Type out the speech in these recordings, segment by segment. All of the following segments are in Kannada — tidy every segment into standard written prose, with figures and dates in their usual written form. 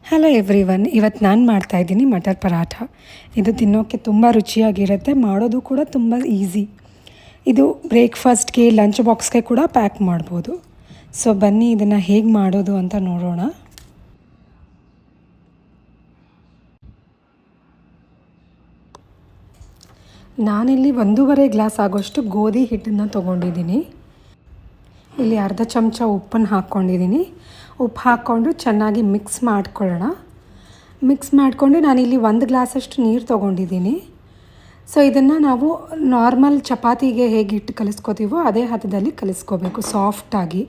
ಹಲೋ ಎವ್ರಿವನ್, ಇವತ್ತು ನಾನು ಮಾಡ್ತಾಯಿದ್ದೀನಿ ಮಟರ್ ಪರಾಠ. ಇದು ತಿನ್ನೋಕ್ಕೆ ತುಂಬ ರುಚಿಯಾಗಿರುತ್ತೆ, ಮಾಡೋದು ಕೂಡ ತುಂಬ ಈಸಿ. ಇದು ಬ್ರೇಕ್ಫಾಸ್ಟ್ಗೆ, ಲಂಚ್ ಬಾಕ್ಸ್ಗೆ ಕೂಡ ಪ್ಯಾಕ್ ಮಾಡ್ಬೋದು. ಸೊ ಬನ್ನಿ ಇದನ್ನು ಹೇಗೆ ಮಾಡೋದು ಅಂತ ನೋಡೋಣ. ನಾನಿಲ್ಲಿ 1.5 ಗ್ಲಾಸ್ ಆಗೋಷ್ಟು ಗೋಧಿ ಹಿಟ್ಟನ್ನು ತೊಗೊಂಡಿದ್ದೀನಿ. ಇಲ್ಲಿ ಅರ್ಧ ಚಮಚ ಉಪ್ಪನ್ನು ಹಾಕ್ಕೊಂಡಿದ್ದೀನಿ. ಉಪ್ಪು ಹಾಕ್ಕೊಂಡು ಚೆನ್ನಾಗಿ ಮಿಕ್ಸ್ ಮಾಡ್ಕೊಳ್ಳೋಣ. ಮಿಕ್ಸ್ ಮಾಡಿಕೊಂಡು ನಾನಿಲ್ಲಿ 1 ಗ್ಲಾಸಷ್ಟು ನೀರು ತೊಗೊಂಡಿದ್ದೀನಿ. ಸೊ ಇದನ್ನು ನಾವು ನಾರ್ಮಲ್ ಚಪಾತಿಗೆ ಹೇಗೆ ಹಿಟ್ಟು ಕಲಿಸ್ಕೋತೀವೋ ಅದೇ ಹದದಲ್ಲಿ ಕಲಿಸ್ಕೋಬೇಕು. ಸಾಫ್ಟಾಗಿ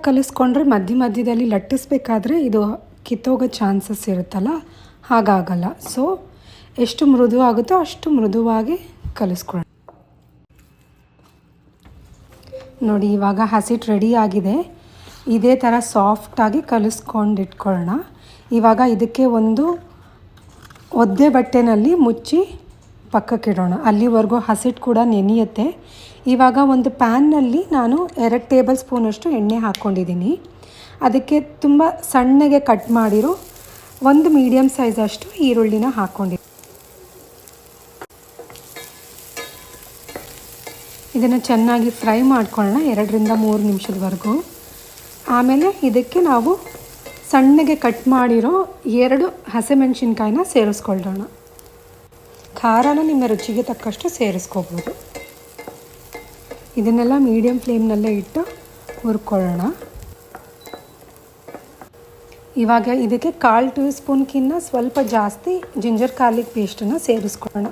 ಕಲಿಸ್ಕೊಂಡ್ರೆ ಮಧ್ಯದಲ್ಲಿ ಲಟ್ಟಿಸ್ಬೇಕಾದ್ರೆ ಇದು ಕಿತ್ತೋಗೋ ಚಾನ್ಸಸ್ ಇರುತ್ತಲ್ಲ, ಹಾಗಾಗಲ್ಲ. ಸೊ ಎಷ್ಟು ಮೃದು ಆಗುತ್ತೋ ಅಷ್ಟು ಮೃದುವಾಗಿ ಕಲಿಸ್ಕೊಳ್ಳೋಣ. ನೋಡಿ, ಇವಾಗ ಹಸಿಟ್ಟು ರೆಡಿ ಆಗಿದೆ. ಇದೇ ಥರ ಸಾಫ್ಟಾಗಿ ಕಲಿಸ್ಕೊಂಡು ಇಟ್ಕೊಳ್ಳೋಣ. ಇವಾಗ ಇದಕ್ಕೆ ಒಂದು ಒದ್ದೆ ಬಟ್ಟೆನಲ್ಲಿ ಮುಚ್ಚಿ ಪಕ್ಕಕ್ಕಿಡೋಣ. ಅಲ್ಲಿವರೆಗೂ ಹಸಿಟ್ಟು ಕೂಡ ನೆನೆಯುತ್ತೆ. ಇವಾಗ ಒಂದು ಪ್ಯಾನ್ನಲ್ಲಿ ನಾನು 2 ಟೇಬಲ್ ಸ್ಪೂನಷ್ಟು ಎಣ್ಣೆ ಹಾಕ್ಕೊಂಡಿದ್ದೀನಿ. ಅದಕ್ಕೆ ತುಂಬ ಸಣ್ಣಗೆ ಕಟ್ ಮಾಡಿರೋ ಒಂದು ಮೀಡಿಯಮ್ ಸೈಜಷ್ಟು ಈರುಳ್ಳಿನ ಹಾಕ್ಕೊಂಡಿದ್ದೀನಿ. ಇದನ್ನು ಚೆನ್ನಾಗಿ ಫ್ರೈ ಮಾಡ್ಕೊಳ್ಳೋಣ 2ರಿಂದ 3 ನಿಮಿಷದವರೆಗೂ. ಆಮೇಲೆ ಇದಕ್ಕೆ ನಾವು ಸಣ್ಣಗೆ ಕಟ್ ಮಾಡಿರೋ 2 ಹಸಿಮೆಣಸಿನ್ಕಾಯಿನ ಸೇರಿಸ್ಕೊಳ್ಳೋಣ. ಖಾರನ ನಿಮ್ಮ ರುಚಿಗೆ ತಕ್ಕಷ್ಟು ಸೇರಿಸ್ಕೋಬೋದು. ಇದನ್ನೆಲ್ಲ ಮೀಡಿಯಮ್ ಫ್ಲೇಮ್ನಲ್ಲೇ ಇಟ್ಟು ಹುರ್ಕೊಳ್ಳೋಣ. ಇವಾಗ ಇದಕ್ಕೆ 1/4 ಟೀ ಸ್ಪೂನ್ಗಿಂತ ಸ್ವಲ್ಪ ಜಾಸ್ತಿ ಜಿಂಜರ್ ಗಾರ್ಲಿಕ್ ಪೇಸ್ಟನ್ನು ಸೇರಿಸ್ಕೊಳ್ಳೋಣ.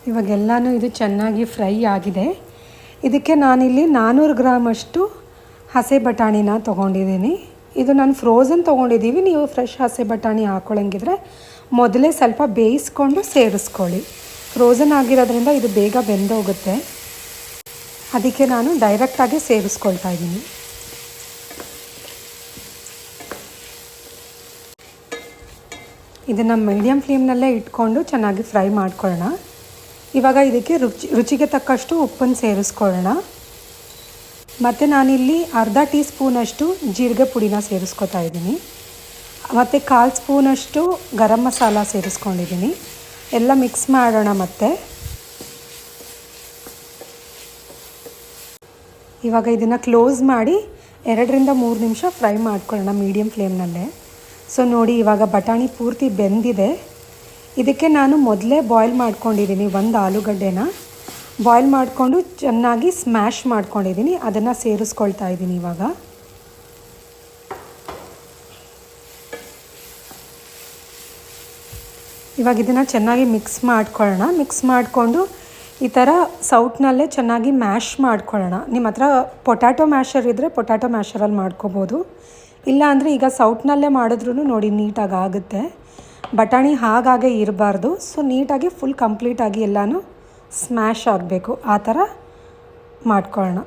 ಇವಾಗೆಲ್ಲನೂ ಇದು ಚೆನ್ನಾಗಿ ಫ್ರೈ ಆಗಿದೆ. ಇದಕ್ಕೆ ನಾನಿಲ್ಲಿ 400 ಗ್ರಾಮಷ್ಟು ಹಸೆ ಬಟಾಣಿನ ತೊಗೊಂಡಿದ್ದೀನಿ. ಇದು ನಾನು ಫ್ರೋಝನ್ ತೊಗೊಂಡಿದ್ದೀವಿ. ನೀವು ಫ್ರೆಶ್ ಹಸೆ ಬಟಾಣಿ ಹಾಕ್ಕೊಳ್ಳೋಂಗಿದ್ರೆ ಮೊದಲೇ ಸ್ವಲ್ಪ ಬೇಯಿಸ್ಕೊಂಡು ಸೇರಿಸ್ಕೊಳ್ಳಿ. ಫ್ರೋಝನ್ ಆಗಿರೋದ್ರಿಂದ ಇದು ಬೇಗ ಬೆಂದೋಗುತ್ತೆ. ಅದಕ್ಕೆ ನಾನು ಡೈರೆಕ್ಟಾಗಿ ಸೇರಿಸ್ಕೊಳ್ತಾ ಇದ್ದೀನಿ. ಇದನ್ನು ಮೀಡಿಯಮ್ ಫ್ಲೇಮ್ನಲ್ಲೇ ಇಟ್ಕೊಂಡು ಚೆನ್ನಾಗಿ ಫ್ರೈ ಮಾಡ್ಕೊಳ್ಳೋಣ. ಇವಾಗ ಇದಕ್ಕೆ ರುಚಿಗೆ ತಕ್ಕಷ್ಟು ಉಪ್ಪನ್ನು ಸೇರಿಸ್ಕೊಳ್ಳೋಣ. ಮತ್ತು ನಾನಿಲ್ಲಿ ಅರ್ಧ ಟೀ ಸ್ಪೂನಷ್ಟು ಜೀರಿಗೆ ಪುಡಿನ ಸೇರಿಸ್ಕೊತಾ ಇದ್ದೀನಿ. ಮತ್ತು 1/4 ಸ್ಪೂನಷ್ಟು ಗರಂ ಮಸಾಲ ಸೇರಿಸ್ಕೊಂಡಿದ್ದೀನಿ. ಎಲ್ಲ ಮಿಕ್ಸ್ ಮಾಡೋಣ. ಮತ್ತು ಇವಾಗ ಇದನ್ನು ಕ್ಲೋಸ್ ಮಾಡಿ 2ರಿಂದ 3 ನಿಮಿಷ ಫ್ರೈ ಮಾಡ್ಕೊಳ್ಳೋಣ ಮೀಡಿಯಮ್ ಫ್ಲೇಮ್ನಲ್ಲೇ. ಸೊ ನೋಡಿ, ಇವಾಗ ಬಟಾಣಿ ಪೂರ್ತಿ ಬೆಂದಿದೆ. ಇದಕ್ಕೆ ನಾನು ಮೊದಲೇ ಬಾಯ್ಲ್ ಮಾಡ್ಕೊಂಡಿದ್ದೀನಿ. 1 ಆಲೂಗಡ್ಡೆನ ಬಾಯ್ಲ್ ಮಾಡಿಕೊಂಡು ಚೆನ್ನಾಗಿ ಸ್ಮ್ಯಾಶ್ ಮಾಡ್ಕೊಂಡಿದ್ದೀನಿ. ಅದನ್ನು ಸೇರಿಸ್ಕೊಳ್ತಾ ಇದ್ದೀನಿ. ಇವಾಗ ಇದನ್ನು ಚೆನ್ನಾಗಿ ಮಿಕ್ಸ್ ಮಾಡ್ಕೊಳ್ಳೋಣ. ಮಿಕ್ಸ್ ಮಾಡಿಕೊಂಡು ಈ ಥರ ಸೌಟ್ನಲ್ಲೇ ಚೆನ್ನಾಗಿ ಮ್ಯಾಶ್ ಮಾಡ್ಕೊಳ್ಳೋಣ. ನಿಮ್ಮ ಹತ್ರ ಪೊಟ್ಯಾಟೊ ಮ್ಯಾಶರ್ ಇದ್ದರೆ ಪೊಟ್ಯಾಟೊ ಮ್ಯಾಶರಲ್ಲಿ ಮಾಡ್ಕೋಬೋದು. ಇಲ್ಲ ಅಂದರೆ ಈಗ ಸೌಟ್ನಲ್ಲೇ ಮಾಡಿದ್ರೂ ನೋಡಿ ನೀಟಾಗಿ ಆಗುತ್ತೆ. ಬಟಾಣಿ ಹಾಗಾಗೆ ಇರಬಾರ್ದು. ಸೊ ನೀಟಾಗಿ ಫುಲ್ ಕಂಪ್ಲೀಟಾಗಿ ಎಲ್ಲನೂ ಸ್ಮ್ಯಾಶ್ ಆಗಬೇಕು. ಆ ಥರ ಮಾಡ್ಕೊಳ್ಳೋಣ.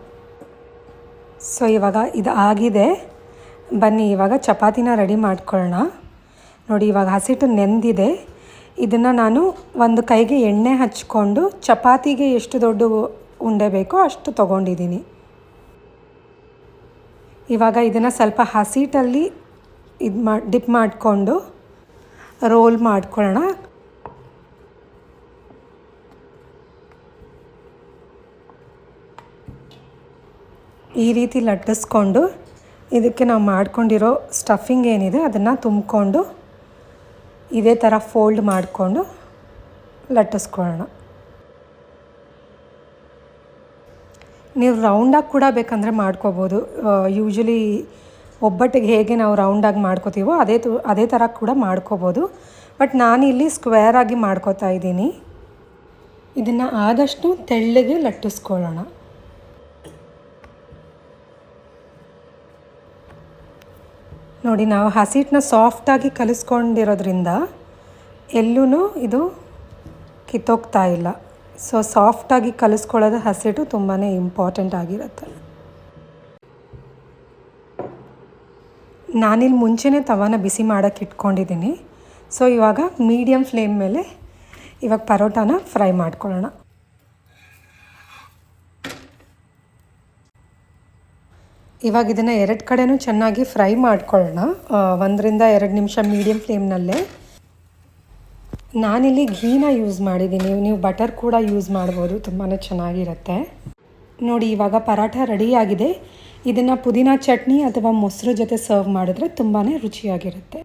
ಸೊ ಇವಾಗ ಇದು ಆಗಿದೆ. ಬನ್ನಿ ಇವಾಗ ಚಪಾತಿನ ರೆಡಿ ಮಾಡ್ಕೊಳ್ಳೋಣ. ನೋಡಿ, ಇವಾಗ ಹಸಿಟ್ಟು ನೆಂದಿದೆ. ಇದನ್ನು ನಾನು ಒಂದು ಕೈಗೆ ಎಣ್ಣೆ ಹಚ್ಕೊಂಡು ಚಪಾತಿಗೆ ಎಷ್ಟು ದೊಡ್ಡ ಉಂಡೆ ಬೇಕೋ ಅಷ್ಟು ತೊಗೊಂಡಿದ್ದೀನಿ. ಇವಾಗ ಇದನ್ನು ಸ್ವಲ್ಪ ಹಸಿಟ್ಟಲ್ಲಿ ಡಿಪ್ ಮಾಡಿಕೊಂಡು ರೋಲ್ ಮಾಡ್ಕೊಳ್ಳೋಣ. ಈ ರೀತಿ ಲಟ್ಟಿಸ್ಕೊಂಡು ಇದಕ್ಕೆ ನಾವು ಮಾಡ್ಕೊಂಡಿರೋ ಸ್ಟಫಿಂಗ್ ಏನಿದೆ ಅದನ್ನು ತುಂಬಿಕೊಂಡು ಇದೇ ಥರ ಫೋಲ್ಡ್ ಮಾಡಿಕೊಂಡು ಲಟ್ಟಿಸ್ಕೊಳ್ಳೋಣ. ನೀವು ರೌಂಡಾಗಿ ಕೂಡ ಬೇಕಂದರೆ ಮಾಡ್ಕೋಬೋದು. ಯೂಶ್ವಲಿ ಒಬ್ಬಟ್ಟಿಗೆ ಹೇಗೆ ನಾವು ರೌಂಡಾಗಿ ಮಾಡ್ಕೋತೀವೋ ಅದೇ ಥರ ಕೂಡ ಮಾಡ್ಕೋಬೋದು. ಬಟ್ ನಾನಿಲ್ಲಿ ಸ್ಕ್ವೇರಾಗಿ ಮಾಡ್ಕೋತಾ ಇದ್ದೀನಿ. ಇದನ್ನು ಆದಷ್ಟು ತೆಳ್ಳಗೆ ಲಟ್ಟಿಸ್ಕೊಳ್ಳೋಣ. ನೋಡಿ, ನಾವು ಹಸಿಟ್ಟನ್ನ ಸಾಫ್ಟಾಗಿ ಕಲಿಸ್ಕೊಂಡಿರೋದ್ರಿಂದ ಎಲ್ಲೂ ಇದು ಕಿತ್ತೋಗ್ತಾ ಇಲ್ಲ. ಸೊ ಸಾಫ್ಟಾಗಿ ಕಲಿಸ್ಕೊಳ್ಳೋದು ಹಸಿಟ್ಟು ತುಂಬಾ ಇಂಪಾರ್ಟೆಂಟ್ ಆಗಿರುತ್ತೆ. ನಾನಿಲ್ಲಿ ಮುಂಚೆನೇ ತವಾನ ಬಿಸಿ ಮಾಡೋಕ್ಕೆ ಇಟ್ಕೊಂಡಿದ್ದೀನಿ. ಸೊ ಇವಾಗ ಮೀಡಿಯಮ್ ಫ್ಲೇಮ್ ಮೇಲೆ ಇವಾಗ ಪರೋಟಾನ ಫ್ರೈ ಮಾಡ್ಕೊಳ್ಳೋಣ. ಇವಾಗ ಇದನ್ನು 2 ಕಡೆನೂ ಚೆನ್ನಾಗಿ ಫ್ರೈ ಮಾಡ್ಕೊಳ್ಳೋಣ. 1-2 ನಿಮಿಷ ಮೀಡಿಯಮ್ ಫ್ಲೇಮ್ನಲ್ಲೇ. ನಾನಿಲ್ಲಿ ಘೀನ ಯೂಸ್ ಮಾಡಿದ್ದೀನಿ, ನೀವು ಬಟರ್ ಕೂಡ ಯೂಸ್ ಮಾಡ್ಬೋದು, ತುಂಬಾ ಚೆನ್ನಾಗಿರುತ್ತೆ. ನೋಡಿ ಇವಾಗ ಪರಾಠ ರೆಡಿಯಾಗಿದೆ. ಇದನ್ನು ಪುದೀನ ಚಟ್ನಿ ಅಥವಾ ಮೊಸರು ಜೊತೆ ಸರ್ವ್ ಮಾಡಿದ್ರೆ ತುಂಬಾ ರುಚಿಯಾಗಿರುತ್ತೆ.